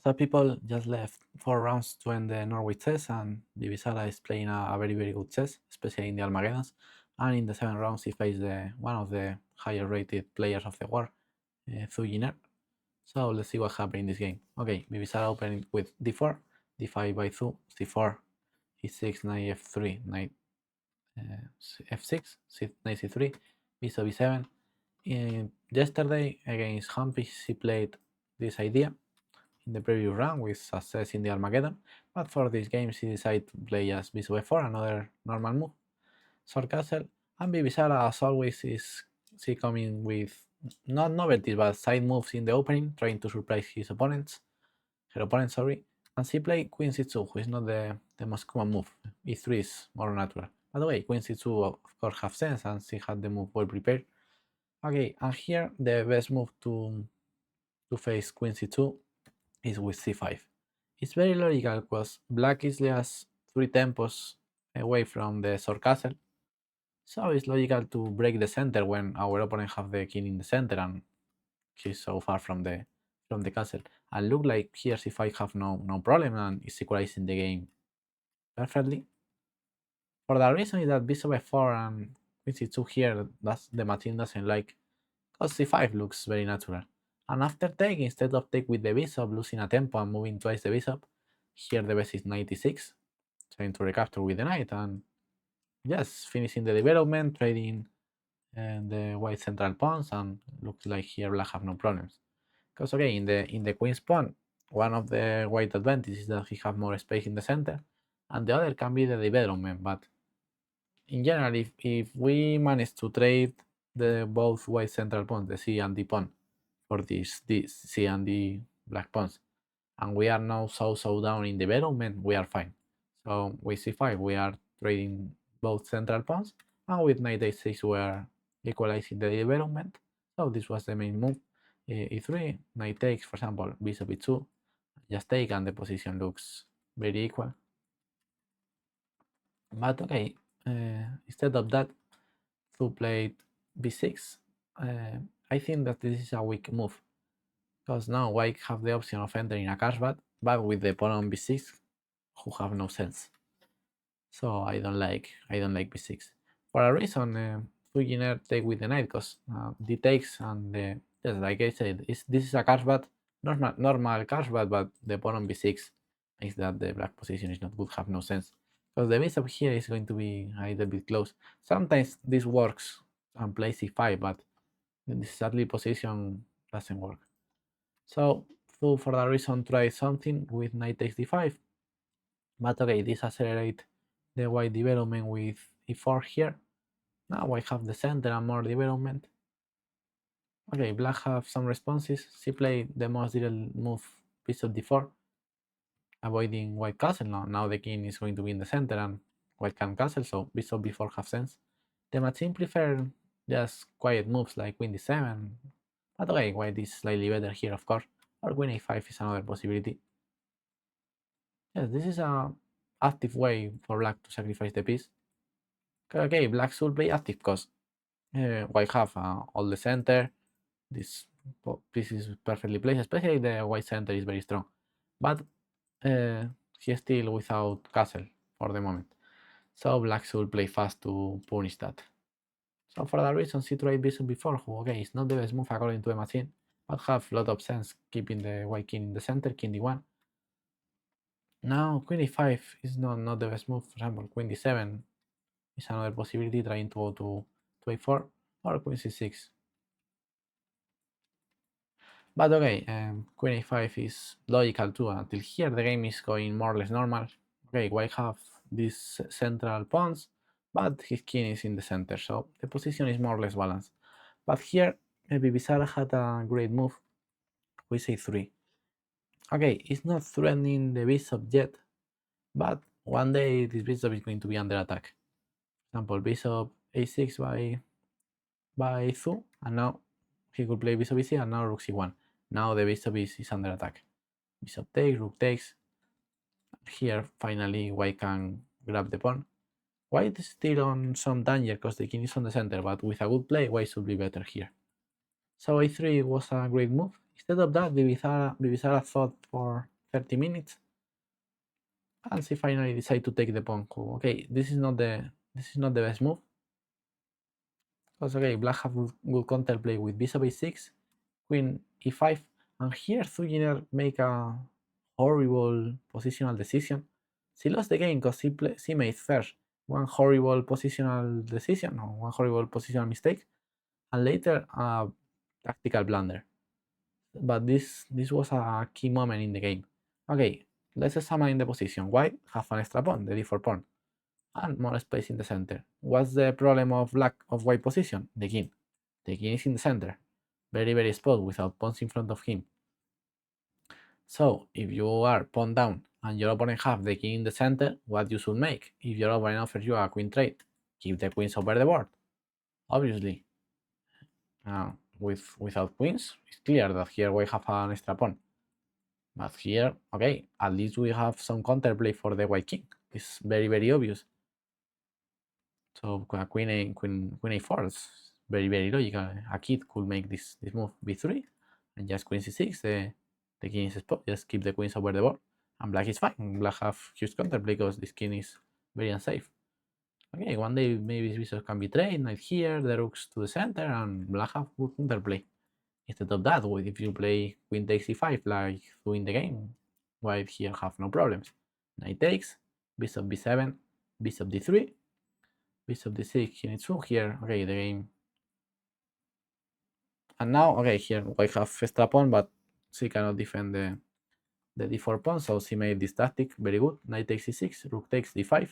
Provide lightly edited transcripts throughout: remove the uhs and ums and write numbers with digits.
So people just left 4 rounds to end the Norway chess, and Divisara is playing a very very good chess, especially in the Armageddons. And in the 7 rounds, he faced one of the higher rated players of the war, Thuginer. So let's see what happened in this game. Okay, Divisara opened with d4, d5 by Thu, c4, e6, knight f3, knight f6, knight c3, bishop e7. Yesterday against Hampy, he played this idea in the previous round with success in the Armageddon, but for this game he decided to play as bishop f4, another normal move, short castle, and Bibisara as always is coming with not novelties but side moves in the opening, trying to surprise her opponent, sorry, and she played queen c2, who is not the most common move. e3 is more natural. By the way, queen c2 of course have sense, and she had the move well prepared. Okay, and here the best move to face queen c2 is with c5. It's very logical because black is just 3 tempos away from the sword castle, so it's logical to break the center when our opponent have the king in the center and he's so far from the castle. And look like here c5 have no problem and is equalizing the game perfectly. For the reason is that bishop f4 and queen c2 here, that's the machine doesn't like, because c5 looks very natural. And after take, instead of take with the bishop, losing a tempo and moving twice the bishop, here the best is 96, trying to recapture with the knight, and yes, finishing the development, trading the white central pawns, and looks like here black have no problems. Because okay, in the queen's pawn, one of the white advantages is that he have more space in the center, and the other can be the development. But in general, if we manage to trade the both white central pawns, the C and D pawn, for this C and D black pawns, and we are now so down in development, we are fine. So with c5 we are trading both central pawns, and with knight a6 we are equalizing the development. So this was the main move. e3, knight takes, for example, bishop e2, just take, and the position looks very equal. But okay, instead of that, Thu played b6. I think that this is a weak move, because now white have the option of entering a cashback, but with the pawn on b6, who have no sense. So I don't like b6 for a reason. Fujiner take with the knight, because the takes and the, yes, like I said, this is a cashback, normal cashback, but the pawn on b6 makes that the black position is not good, have no sense, because the bishop here is going to be a little bit close. Sometimes this works and play c5, but in this sadly position doesn't work. So Thu, for that reason, try something with knight takes d5, but okay, this accelerate the white development with e4 here. Now I have the center and more development. Okay, black have some responses. She played the most direct move, bishop d4, avoiding white castle. Now the king is going to be in the center and white can castle, so bishop b4 have sense. The machine prefer just quiet moves like queen d7, but okay, white is slightly better here, of course, or queen a5 is another possibility. Yes, this is a active way for black to sacrifice the piece. Okay, black should play active because white have all the center. This piece is perfectly placed, especially the white center is very strong. But he is still without castle for the moment. So black should play fast to punish that. So for that reason, she tried bishop before, who, okay, it's not the best move according to the machine, but have a lot of sense keeping the white king in the center, king d1. Now queen e5 is not the best move. For example, queen d7 is another possibility, trying to go to a4, or queen c6. But okay, queen a5 is logical too. Until here the game is going more or less normal. Okay, white have these central pawns, but his king is in the center, so the position is more or less balanced. But here maybe Bizarra had a great move, with a3. Okay, it's not threatening the bishop yet, but one day this bishop is going to be under attack. For example, bishop a6 by Thu, and now he could play bishop e6, and now rook c1. Now the bishop is under attack. Bishop takes, rook takes. Here finally white can grab the pawn. White is still on some danger because the king is on the center, but with a good play, white should be better here. So a3 was a great move. Instead of that, Bibisara thought for 30 minutes, and she finally decided to take the pawn. Okay, this is not the best move. Because okay, black have good counterplay with bishop a6, queen e5, and here Thujener make a horrible positional decision. She lost the game because she made first one horrible positional decision, or one horrible positional mistake, and later a tactical blunder. But this was a key moment in the game. Okay, let's examine the position. White have an extra pawn, the d4 pawn, and more space in the center. What's the problem of white position? The king. The king is in the center, very exposed without pawns in front of him. So if you are pawn down and your opponent have the king in the center, what you should make? If your opponent offers you a queen trade, keep the queens over the board. Obviously, without queens, it's clear that here we have an extra pawn. But here, okay, at least we have some counterplay for the white king. It's very obvious. So queen a4 is very logical. A kid could make this move b3 and just queen c6. The king is exposed. Just keep the queens over the board, and black is fine. Black have huge counterplay because this king is very unsafe. Okay, one day maybe bishop can be traded, knight here, the rooks to the center, and black have good counterplay. Instead of that, if you play queen takes e5 like to win the game, white here have no problems. Knight takes, bishop b7, bishop d3, bishop d6, king h2 here. Okay, the game. And now, okay, here white have extra pawn, but she cannot defend the d4 pawn, so she made this tactic very good. Knight takes e6, rook takes d5,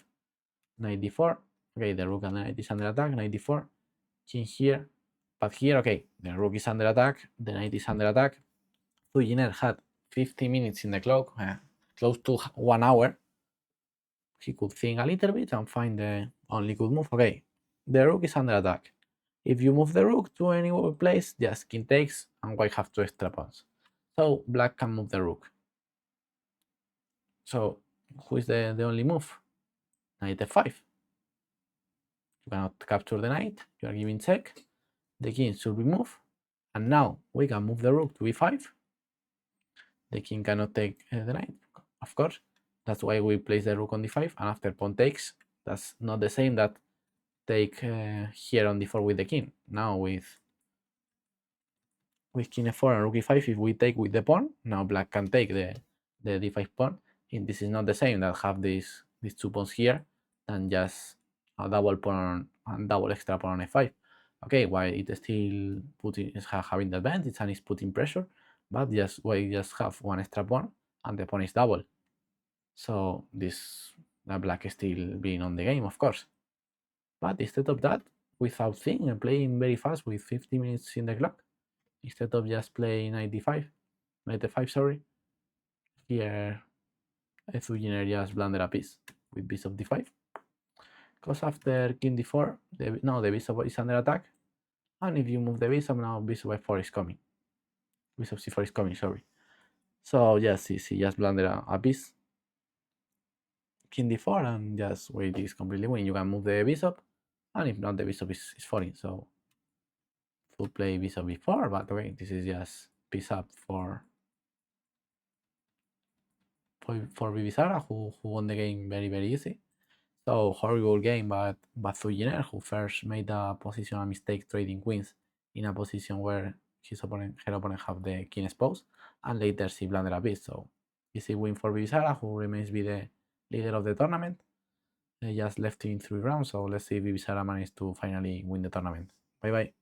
knight d4. Okay, the rook and the knight is under attack, knight d4, king here. But here, okay, the rook is under attack, the knight is under attack. Thujener had 50 minutes in the clock, close to 1 hour. He could think a little bit and find the only good move. Okay, the rook is under attack. If you move the rook to any place, just king takes, and white have 2 extra pawns. So black can move the rook. So who is the only move? Knight f5. You cannot capture the knight, you are giving check. The king should be moved, and now we can move the rook to e5. The king cannot take the knight, of course. That's why we place the rook on d5, and after pawn takes, that's not the same that take here on d4 with the king. Now with king f4 and rook e5, if we take with the pawn, now black can take the d5 pawn. And this is not the same that have these 2 pawns here than just a double pawn and double extra pawn on f5. Okay, while it still is having the advantage and is putting pressure, but we just have 1 extra pawn and the pawn is double. So the black is still being on the game, of course. But instead of that, without thinking and playing very fast with 50 minutes in the clock, instead of just playing knight f5, sorry, here Thujener just blunder a piece with bishop d5. Because after king d4, the bishop is under attack, and if you move the bishop, now bishop f4 is coming. Bishop c4 is coming, sorry. So yes, he just blunder a piece. King d4, and just wait is completely winning. You can move the bishop, and if not, the bishop is falling. So full play bishop b4, but okay, this is just piece up for Bibisara, who won the game very easy. So horrible game, but Thujener, who first made a positional mistake trading queens in a position where her opponent have the king exposed, and later she blundered a bit. So easy win for Bibisara, who remains be the leader of the tournament. They just left in 3 rounds, so let's see if Bibisara managed to finally win the tournament. Bye bye.